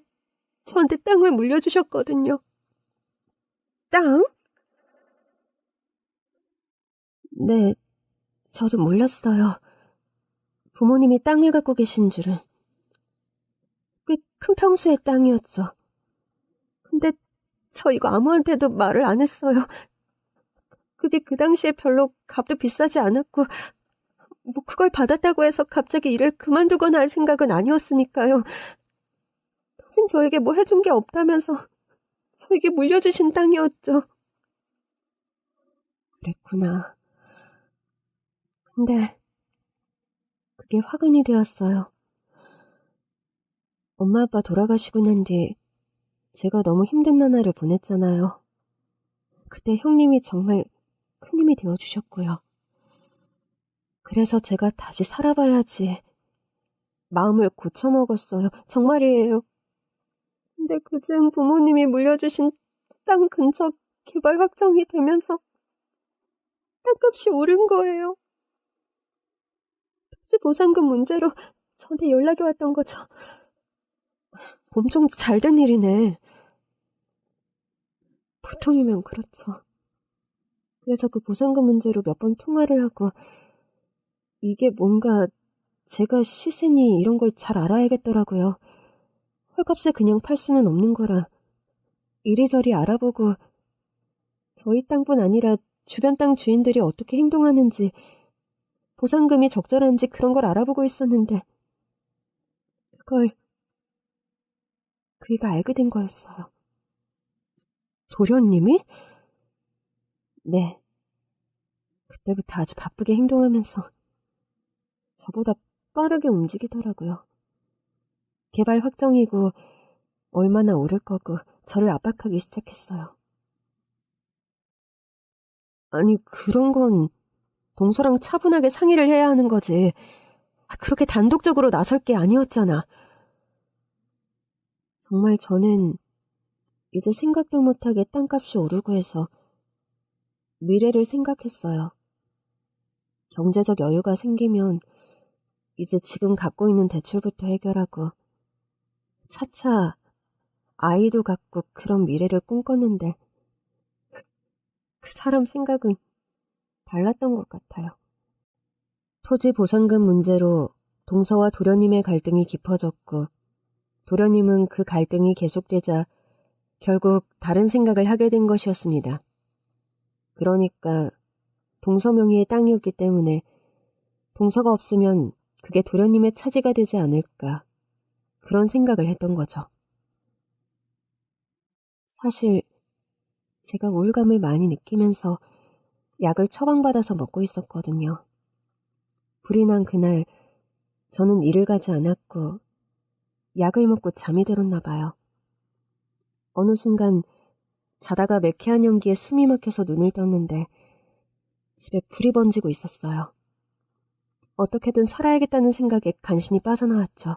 저한테 땅을 물려주셨거든요. 땅? 네, 저도 몰랐어요. 부모님이 땅을 갖고 계신 줄은. 꽤 큰 평수의 땅이었죠. 근데 저 이거 아무한테도 말을 안 했어요. 그게 그 당시에 별로 값도 비싸지 않았고 뭐 그걸 받았다고 해서 갑자기 일을 그만두거나 할 생각은 아니었으니까요. 평생 저에게 뭐 해준 게 없다면서 저에게 물려주신 땅이었죠. 그랬구나. 근데 그게 화근이 되었어요. 엄마 아빠 돌아가시고 난 뒤 제가 너무 힘든 나날을 보냈잖아요. 그때 형님이 정말 큰 힘이 되어주셨고요. 그래서 제가 다시 살아봐야지 마음을 고쳐먹었어요. 정말이에요. 근데 그즈음 부모님이 물려주신 땅 근처 개발 확정이 되면서 땅값이 오른 거예요. 토지 보상금 문제로 저한테 연락이 왔던 거죠. 엄청 잘된 일이네. 보통이면 그렇죠. 그래서 그 보상금 문제로 몇 번 통화를 하고 이게 뭔가 제가 시세니 이런 걸 잘 알아야겠더라고요. 헐값에 그냥 팔 수는 없는 거라 이리저리 알아보고 저희 땅뿐 아니라 주변 땅 주인들이 어떻게 행동하는지 보상금이 적절한지 그런 걸 알아보고 있었는데 그걸 그이가 알게 된 거였어요. 도련님이? 네. 그때부터 아주 바쁘게 행동하면서 저보다 빠르게 움직이더라고요. 개발 확정이고 얼마나 오를 거고 저를 압박하기 시작했어요. 아니 그런 건 동서랑 차분하게 상의를 해야 하는 거지. 그렇게 단독적으로 나설 게 아니었잖아. 정말 저는 이제 생각도 못하게 땅값이 오르고 해서 미래를 생각했어요. 경제적 여유가 생기면 이제 지금 갖고 있는 대출부터 해결하고 차차 아이도 갖고 그런 미래를 꿈꿨는데 그 사람 생각은 달랐던 것 같아요. 토지 보상금 문제로 동서와 도련님의 갈등이 깊어졌고 도련님은 그 갈등이 계속되자 결국 다른 생각을 하게 된 것이었습니다. 그러니까 동서 명의의 땅이었기 때문에 동서가 없으면 그게 도련님의 차지가 되지 않을까 그런 생각을 했던 거죠. 사실 제가 우울감을 많이 느끼면서 약을 처방받아서 먹고 있었거든요. 불이 난 그날 저는 일을 가지 않았고 약을 먹고 잠이 들었나 봐요. 어느 순간 자다가 매캐한 연기에 숨이 막혀서 눈을 떴는데 집에 불이 번지고 있었어요. 어떻게든 살아야겠다는 생각에 간신히 빠져나왔죠.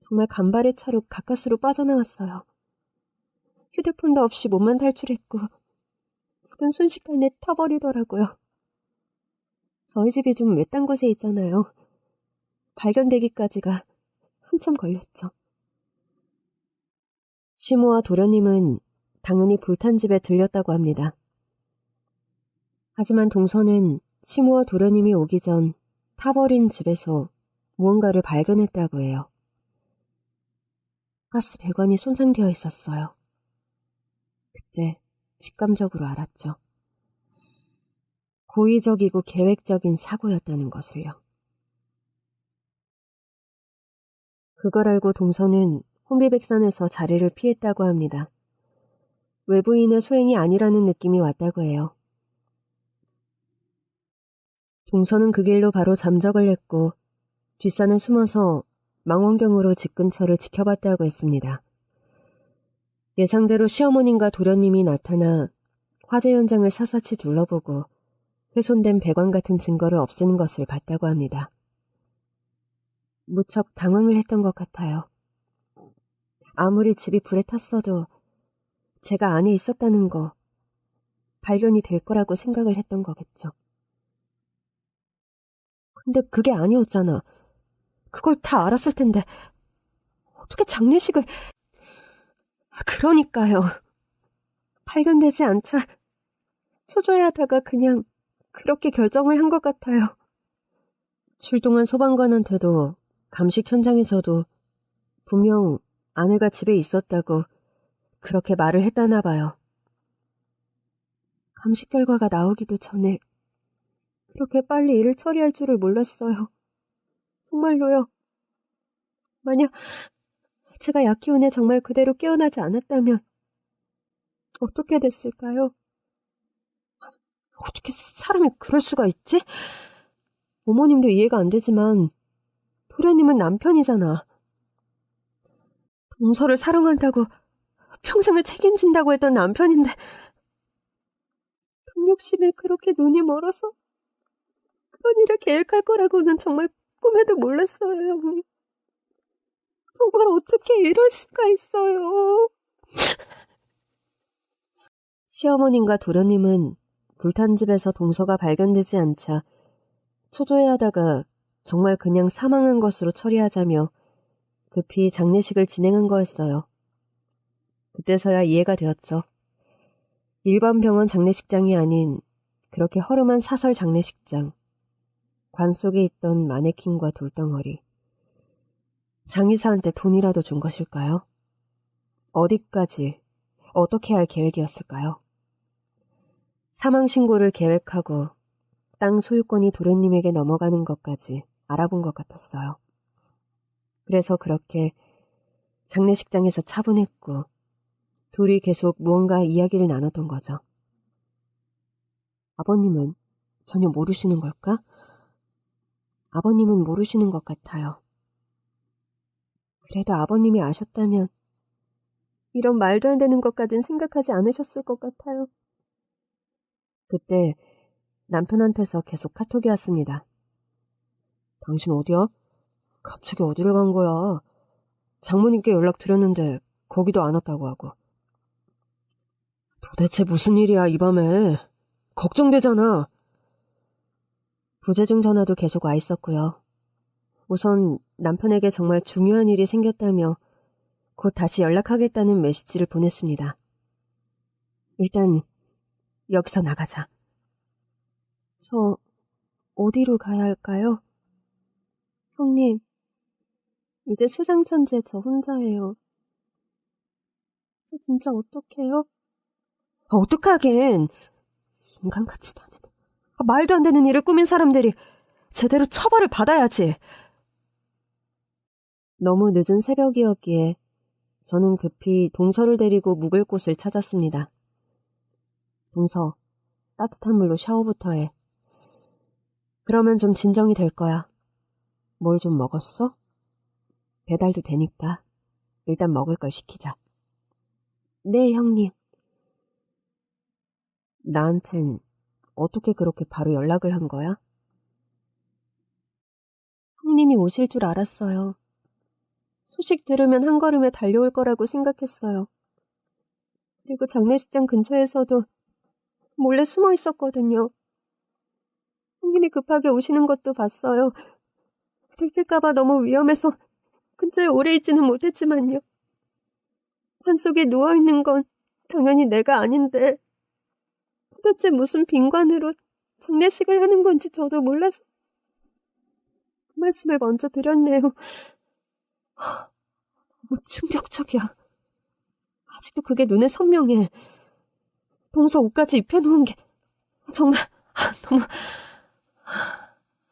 정말 간발의 차로 가까스로 빠져나왔어요. 휴대폰도 없이 몸만 탈출했고 집은 순식간에 타버리더라고요. 저희 집이 좀 외딴 곳에 있잖아요. 발견되기까지가 한참 걸렸죠. 시모와 도련님은 당연히 불탄 집에 들렸다고 합니다. 하지만 동서는 시모와 도련님이 오기 전 타버린 집에서 무언가를 발견했다고 해요. 가스 배관이 손상되어 있었어요. 그때 직감적으로 알았죠. 고의적이고 계획적인 사고였다는 것을요. 그걸 알고 동서는 혼비백산에서 자리를 피했다고 합니다. 외부인의 소행이 아니라는 느낌이 왔다고 해요. 동서는 그 길로 바로 잠적을 했고 뒷산에 숨어서 망원경으로 집 근처를 지켜봤다고 했습니다. 예상대로 시어머님과 도련님이 나타나 화재 현장을 사사치 둘러보고 훼손된 배관 같은 증거를 없애는 것을 봤다고 합니다. 무척 당황을 했던 것 같아요. 아무리 집이 불에 탔어도 제가 안에 있었다는 거 발견이 될 거라고 생각을 했던 거겠죠. 근데 그게 아니었잖아. 그걸 다 알았을 텐데 어떻게 장례식을... 그러니까요. 발견되지 않자 초조해하다가 그냥 그렇게 결정을 한 것 같아요. 출동한 소방관한테도 감식 현장에서도 분명 아내가 집에 있었다고 그렇게 말을 했다나 봐요. 감식 결과가 나오기도 전에 그렇게 빨리 일을 처리할 줄을 몰랐어요. 정말로요. 만약 제가 약 기운에 정말 그대로 깨어나지 않았다면 어떻게 됐을까요? 어떻게 사람이 그럴 수가 있지? 어머님도 이해가 안 되지만 도련님은 남편이잖아. 동서를 사랑한다고 평생을 책임진다고 했던 남편인데 돈 욕심에 그렇게 눈이 멀어서 그런 일을 계획할 거라고는 정말 꿈에도 몰랐어요. 정말 어떻게 이럴 수가 있어요. 시어머님과 도련님은 불탄 집에서 동서가 발견되지 않자 초조해하다가 정말 그냥 사망한 것으로 처리하자며 급히 장례식을 진행한 거였어요. 그때서야 이해가 되었죠. 일반 병원 장례식장이 아닌 그렇게 허름한 사설 장례식장. 관 속에 있던 마네킹과 돌덩어리. 장의사한테 돈이라도 준 것일까요? 어디까지, 어떻게 할 계획이었을까요? 사망신고를 계획하고 땅 소유권이 도련님에게 넘어가는 것까지 알아본 것 같았어요. 그래서 그렇게 장례식장에서 차분했고 둘이 계속 무언가 이야기를 나눴던 거죠. 아버님은 전혀 모르시는 걸까? 아버님은 모르시는 것 같아요. 그래도 아버님이 아셨다면 이런 말도 안 되는 것까진 생각하지 않으셨을 것 같아요. 그때 남편한테서 계속 카톡이 왔습니다. 당신 어디야? 갑자기 어디를 간 거야? 장모님께 연락드렸는데 거기도 안 왔다고 하고. 도대체 무슨 일이야 이 밤에. 걱정되잖아. 부재중 전화도 계속 와 있었고요. 우선 남편에게 정말 중요한 일이 생겼다며 곧 다시 연락하겠다는 메시지를 보냈습니다. 일단 여기서 나가자. 저 어디로 가야 할까요? 형님, 이제 세상 천지에 저 혼자예요. 저 진짜 어떡해요? 어떡하긴. 인간 같지도 않은 말도 안 되는 일을 꾸민 사람들이 제대로 처벌을 받아야지. 너무 늦은 새벽이었기에 저는 급히 동서를 데리고 묵을 곳을 찾았습니다. 동서, 따뜻한 물로 샤워부터 해. 그러면 좀 진정이 될 거야. 뭘 좀 먹었어? 배달도 되니까 일단 먹을 걸 시키자. 네, 형님. 나한텐 어떻게 그렇게 바로 연락을 한 거야? 형님이 오실 줄 알았어요. 소식 들으면 한 걸음에 달려올 거라고 생각했어요. 그리고 장례식장 근처에서도 몰래 숨어 있었거든요. 형님이 급하게 오시는 것도 봤어요. 들킬까봐 너무 위험해서 근처에 오래 있지는 못했지만요. 관 속에 누워있는 건 당연히 내가 아닌데 도대체 무슨 빈관으로 장례식을 하는 건지 저도 몰라서 그 말씀을 먼저 드렸네요. 너무 충격적이야. 아직도 그게 눈에 선명해. 동서 옷까지 입혀놓은 게 정말 너무...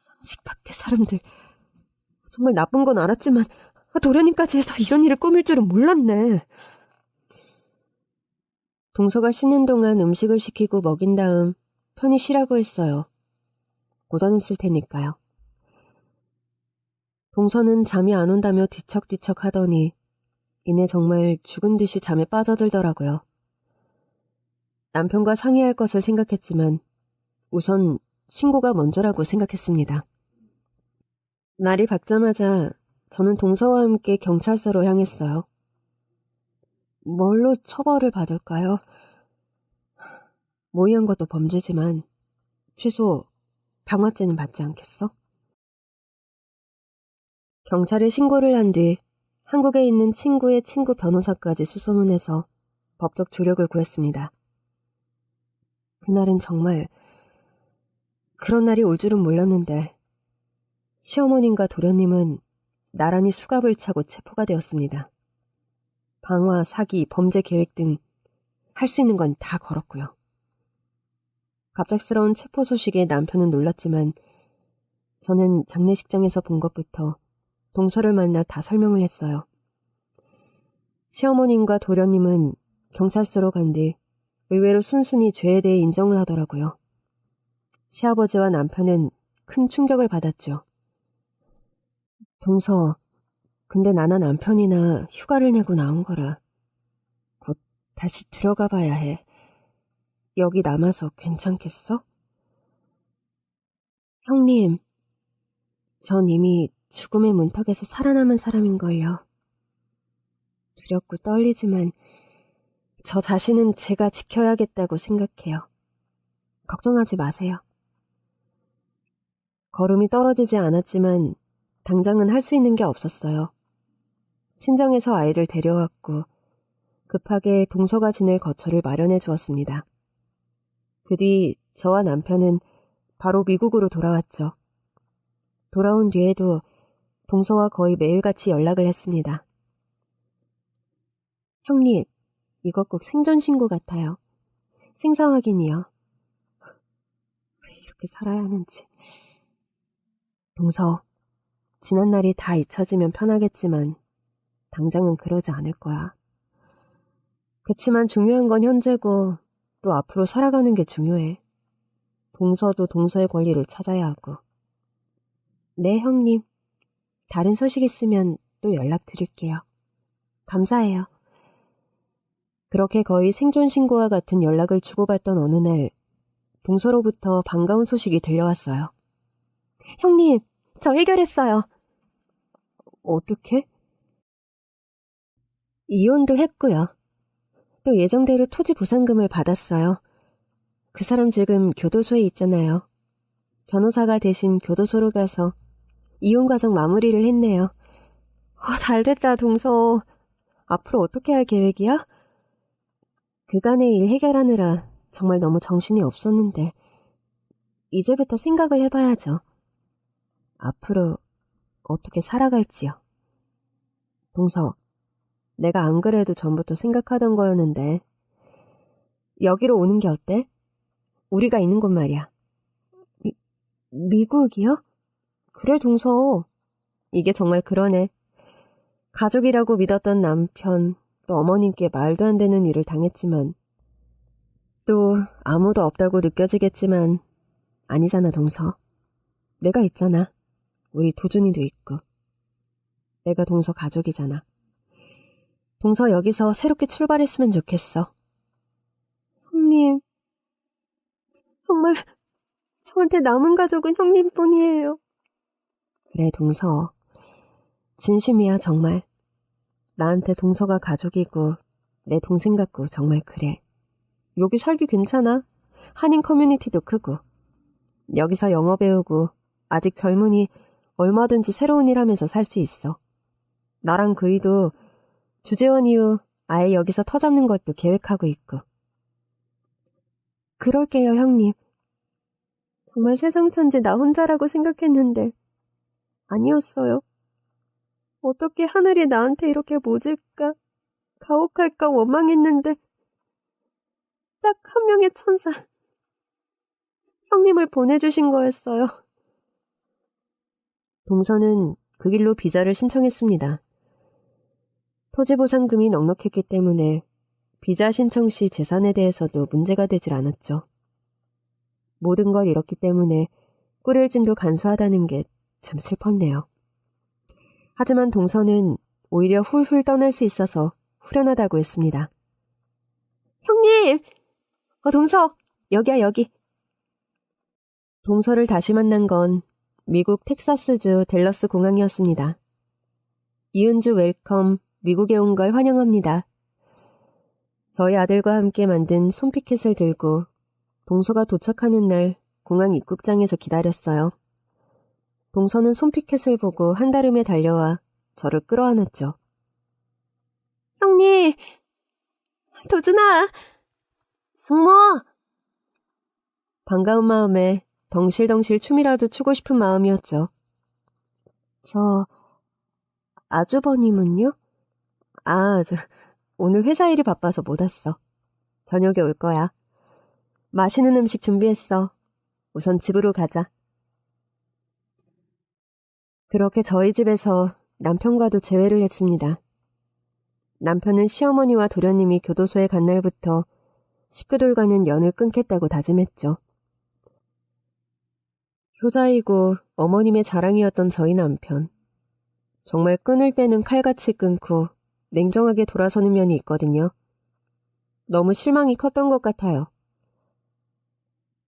상식 밖의 사람들. 정말 나쁜 건 알았지만 도련님까지 해서 이런 일을 꾸밀 줄은 몰랐네. 동서가 쉬는 동안 음식을 시키고 먹인 다음 편히 쉬라고 했어요. 고단했을 테니까요. 동서는 잠이 안 온다며 뒤척뒤척 하더니 이내 정말 죽은 듯이 잠에 빠져들더라고요. 남편과 상의할 것을 생각했지만 우선 신고가 먼저라고 생각했습니다. 날이 밝자마자 저는 동서와 함께 경찰서로 향했어요. 뭘로 처벌을 받을까요? 모의한 것도 범죄지만 최소 방화죄는 받지 않겠어? 경찰에 신고를 한 뒤 한국에 있는 친구의 친구 변호사까지 수소문해서 법적 조력을 구했습니다. 그날은 정말 그런 날이 올 줄은 몰랐는데 시어머님과 도련님은 나란히 수갑을 차고 체포가 되었습니다. 방화, 사기, 범죄 계획 등 할 수 있는 건 다 걸었고요. 갑작스러운 체포 소식에 남편은 놀랐지만 저는 장례식장에서 본 것부터 동서를 만나 다 설명을 했어요. 시어머님과 도련님은 경찰서로 간 뒤 의외로 순순히 죄에 대해 인정을 하더라고요. 시아버지와 남편은 큰 충격을 받았죠. 동서, 근데 나나 남편이나 휴가를 내고 나온 거라 곧 다시 들어가 봐야 해. 여기 남아서 괜찮겠어? 형님, 전 이미 죽음의 문턱에서 살아남은 사람인걸요. 두렵고 떨리지만 저 자신은 제가 지켜야겠다고 생각해요. 걱정하지 마세요. 걸음이 떨어지지 않았지만 당장은 할 수 있는 게 없었어요. 친정에서 아이를 데려왔고 급하게 동서가 지낼 거처를 마련해 주었습니다. 그 뒤 저와 남편은 바로 미국으로 돌아왔죠. 돌아온 뒤에도 동서와 거의 매일같이 연락을 했습니다. 형님, 이거 꼭 생존 신고 같아요. 생사 확인이요. 왜 이렇게 살아야 하는지. 동서, 지난 날이 다 잊혀지면 편하겠지만 당장은 그러지 않을 거야. 그치만 중요한 건 현재고 또 앞으로 살아가는 게 중요해. 동서도 동서의 권리를 찾아야 하고. 네, 형님. 다른 소식 있으면 또 연락드릴게요. 감사해요. 그렇게 거의 생존 신고와 같은 연락을 주고받던 어느 날 동서로부터 반가운 소식이 들려왔어요. 형님, 저 해결했어요. 어떻게? 이혼도 했고요. 또 예정대로 토지 보상금을 받았어요. 그 사람 지금 교도소에 있잖아요. 변호사가 대신 교도소로 가서 이혼 과정 마무리를 했네요. 잘됐다, 동서. 앞으로 어떻게 할 계획이야? 그간의 일 해결하느라 정말 너무 정신이 없었는데 이제부터 생각을 해봐야죠. 앞으로 어떻게 살아갈지요. 동서, 내가 안 그래도 전부터 생각하던 거였는데 여기로 오는 게 어때? 우리가 있는 곳 말이야. 미국이요? 그래, 동서. 이게 정말 그러네. 가족이라고 믿었던 남편, 또 어머님께 말도 안 되는 일을 당했지만 또 아무도 없다고 느껴지겠지만 아니잖아, 동서. 내가 있잖아. 우리 도준이도 있고. 내가 동서 가족이잖아. 동서 여기서 새롭게 출발했으면 좋겠어. 형님, 정말 저한테 남은 가족은 형님뿐이에요. 그래, 동서. 진심이야, 정말. 나한테 동서가 가족이고 내 동생 같고 정말 그래. 여기 살기 괜찮아. 한인 커뮤니티도 크고. 여기서 영어 배우고 아직 젊으니 얼마든지 새로운 일 하면서 살 수 있어. 나랑 그이도 주재원 이후 아예 여기서 터 잡는 것도 계획하고 있고. 그럴게요, 형님. 정말 세상 천지 나 혼자라고 생각했는데 아니었어요. 어떻게 하늘이 나한테 이렇게 모질까, 가혹할까 원망했는데 딱 한 명의 천사, 형님을 보내주신 거였어요. 동서는 그 길로 비자를 신청했습니다. 토지보상금이 넉넉했기 때문에 비자 신청 시 재산에 대해서도 문제가 되질 않았죠. 모든 걸 잃었기 때문에 꿀을 짐도 간소하다는 게 참 슬펐네요. 하지만 동서는 오히려 훌훌 떠날 수 있어서 후련하다고 했습니다. 형님! 동서! 여기야, 여기. 동서를 다시 만난 건 미국 텍사스주 댈러스 공항이었습니다. 이은주 웰컴, 미국에 온 걸 환영합니다. 저희 아들과 함께 만든 손피켓을 들고 동서가 도착하는 날 공항 입국장에서 기다렸어요. 동서는 손피켓을 보고 한달음에 달려와 저를 끌어안았죠. 형님! 도준아! 승모! 반가운 마음에 덩실덩실 춤이라도 추고 싶은 마음이었죠. 아주버님은요? 오늘 회사 일이 바빠서 못 왔어. 저녁에 올 거야. 맛있는 음식 준비했어. 우선 집으로 가자. 그렇게 저희 집에서 남편과도 재회를 했습니다. 남편은 시어머니와 도련님이 교도소에 간 날부터 식구들과는 연을 끊겠다고 다짐했죠. 효자이고 어머님의 자랑이었던 저희 남편. 정말 끊을 때는 칼같이 끊고 냉정하게 돌아서는 면이 있거든요. 너무 실망이 컸던 것 같아요.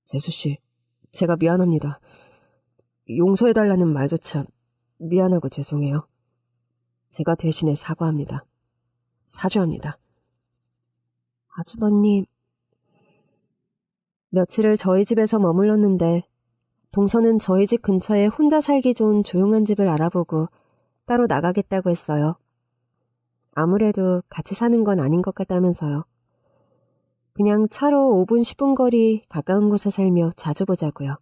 재수씨, 제가 미안합니다. 용서해달라는 말조차 미안하고 죄송해요. 제가 대신에 사과합니다. 사죄합니다. 아주버님. 며칠을 저희 집에서 머물렀는데 동서는 저희 집 근처에 혼자 살기 좋은 조용한 집을 알아보고 따로 나가겠다고 했어요. 아무래도 같이 사는 건 아닌 것 같다면서요. 그냥 차로 5분 10분 거리 가까운 곳에 살며 자주 보자고요.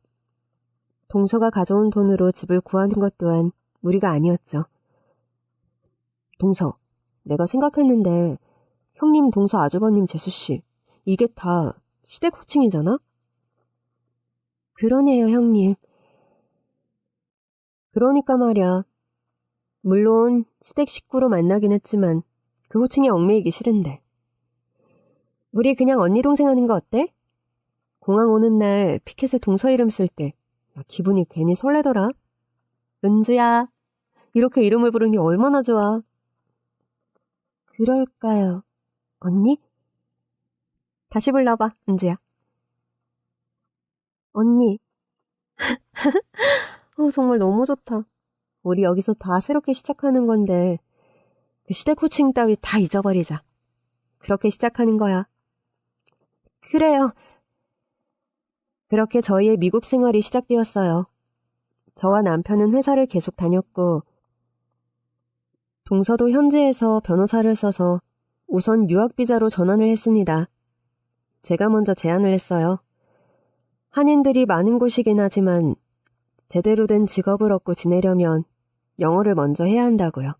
동서가 가져온 돈으로 집을 구하는 것 또한 무리가 아니었죠. 동서, 내가 생각했는데 형님, 동서, 아주버님, 재수씨, 이게 다 시댁 호칭이잖아? 그러네요, 형님. 그러니까 말야. 물론 시댁 식구로 만나긴 했지만 그 호칭에 얽매이기 싫은데. 우리 그냥 언니 동생 하는 거 어때? 공항 오는 날 피켓에 동서 이름 쓸 때 기분이 괜히 설레더라. 은주야, 이렇게 이름을 부르니 얼마나 좋아. 그럴까요, 언니? 다시 불러봐, 은주야. 언니. 정말 너무 좋다. 우리 여기서 다 새롭게 시작하는 건데 그 시댁 호칭 따위 다 잊어버리자. 그렇게 시작하는 거야. 그래요. 그렇게 저희의 미국 생활이 시작되었어요. 저와 남편은 회사를 계속 다녔고 동서도 현지에서 변호사를 써서 우선 유학비자로 전환을 했습니다. 제가 먼저 제안을 했어요. 한인들이 많은 곳이긴 하지만 제대로 된 직업을 얻고 지내려면 영어를 먼저 해야 한다고요.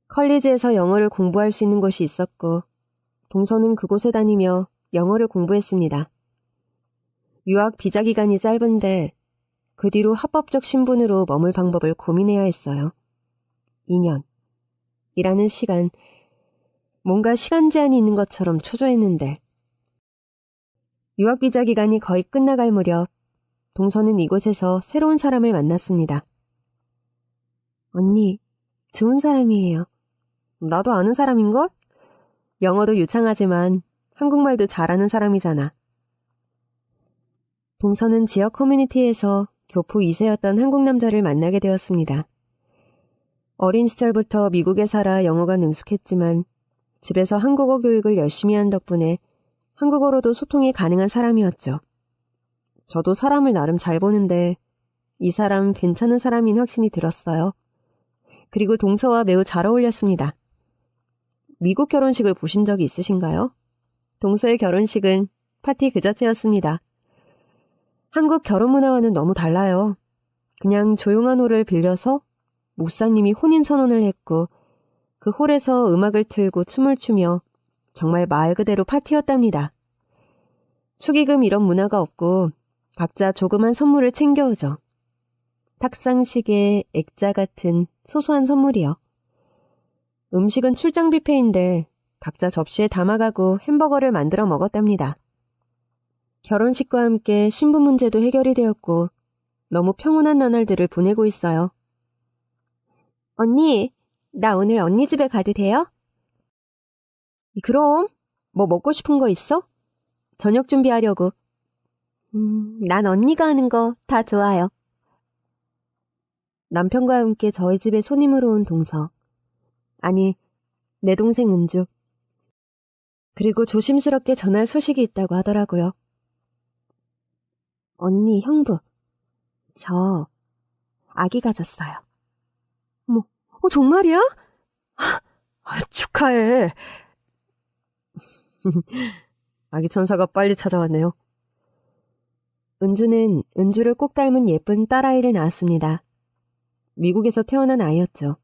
컬리지에서 영어를 공부할 수 있는 곳이 있었고 동서는 그곳에 다니며 영어를 공부했습니다. 유학 비자 기간이 짧은데 그 뒤로 합법적 신분으로 머물 방법을 고민해야 했어요. 2년이라는 시간, 뭔가 시간 제한이 있는 것처럼 초조했는데 유학 비자 기간이 거의 끝나갈 무렵 동서는 이곳에서 새로운 사람을 만났습니다. 언니, 좋은 사람이에요. 나도 아는 사람인걸? 영어도 유창하지만 한국말도 잘하는 사람이잖아. 동서는 지역 커뮤니티에서 교포 2세였던 한국 남자를 만나게 되었습니다. 어린 시절부터 미국에 살아 영어가 능숙했지만 집에서 한국어 교육을 열심히 한 덕분에 한국어로도 소통이 가능한 사람이었죠. 저도 사람을 나름 잘 보는데 이 사람 괜찮은 사람인 확신이 들었어요. 그리고 동서와 매우 잘 어울렸습니다. 미국 결혼식을 보신 적이 있으신가요? 동서의 결혼식은 파티 그 자체였습니다. 한국 결혼 문화와는 너무 달라요. 그냥 조용한 홀을 빌려서 목사님이 혼인선언을 했고 그 홀에서 음악을 틀고 춤을 추며 정말 말 그대로 파티였답니다. 축의금 이런 문화가 없고 각자 조그만 선물을 챙겨오죠. 탁상 시계, 액자 같은 소소한 선물이요. 음식은 출장 뷔페인데 각자 접시에 담아가고 햄버거를 만들어 먹었답니다. 결혼식과 함께 신부 문제도 해결이 되었고 너무 평온한 나날들을 보내고 있어요. 언니, 나 오늘 언니 집에 가도 돼요? 그럼, 뭐 먹고 싶은 거 있어? 저녁 준비하려고. 난 언니가 하는 거 다 좋아요. 남편과 함께 저희 집에 손님으로 온 동서. 아니, 내 동생 은주. 그리고 조심스럽게 전할 소식이 있다고 하더라고요. 언니, 형부. 저 아기 가졌어요. 뭐, 정말이야? 축하해. 아기 천사가 빨리 찾아왔네요. 은주는 은주를 꼭 닮은 예쁜 딸아이를 낳았습니다. 미국에서 태어난 아이였죠.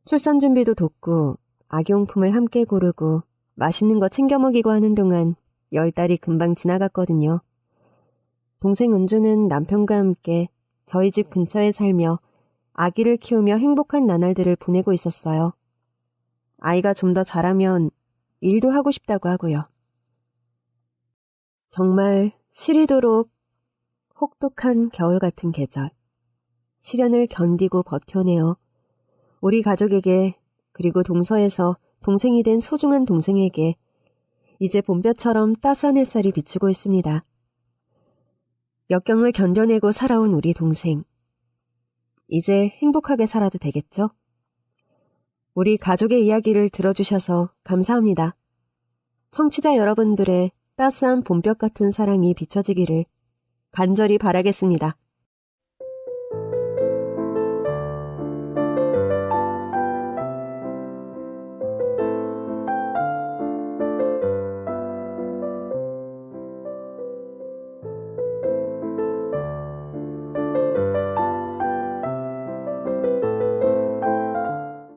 출산 준비도 돕고 아기용품을 함께 고르고 맛있는 거 챙겨 먹이고 하는 동안 10달이 금방 지나갔거든요. 동생 은주는 남편과 함께 저희 집 근처에 살며 아기를 키우며 행복한 나날들을 보내고 있었어요. 아이가 좀 더 자라면 일도 하고 싶다고 하고요. 정말 시리도록 혹독한 겨울 같은 계절. 시련을 견디고 버텨내어 우리 가족에게 그리고 동서에서 동생이 된 소중한 동생에게 이제 봄볕처럼 따스한 햇살이 비추고 있습니다. 역경을 견뎌내고 살아온 우리 동생. 이제 행복하게 살아도 되겠죠? 우리 가족의 이야기를 들어주셔서 감사합니다. 청취자 여러분들의 따스한 봄볕 같은 사랑이 비춰지기를 간절히 바라겠습니다.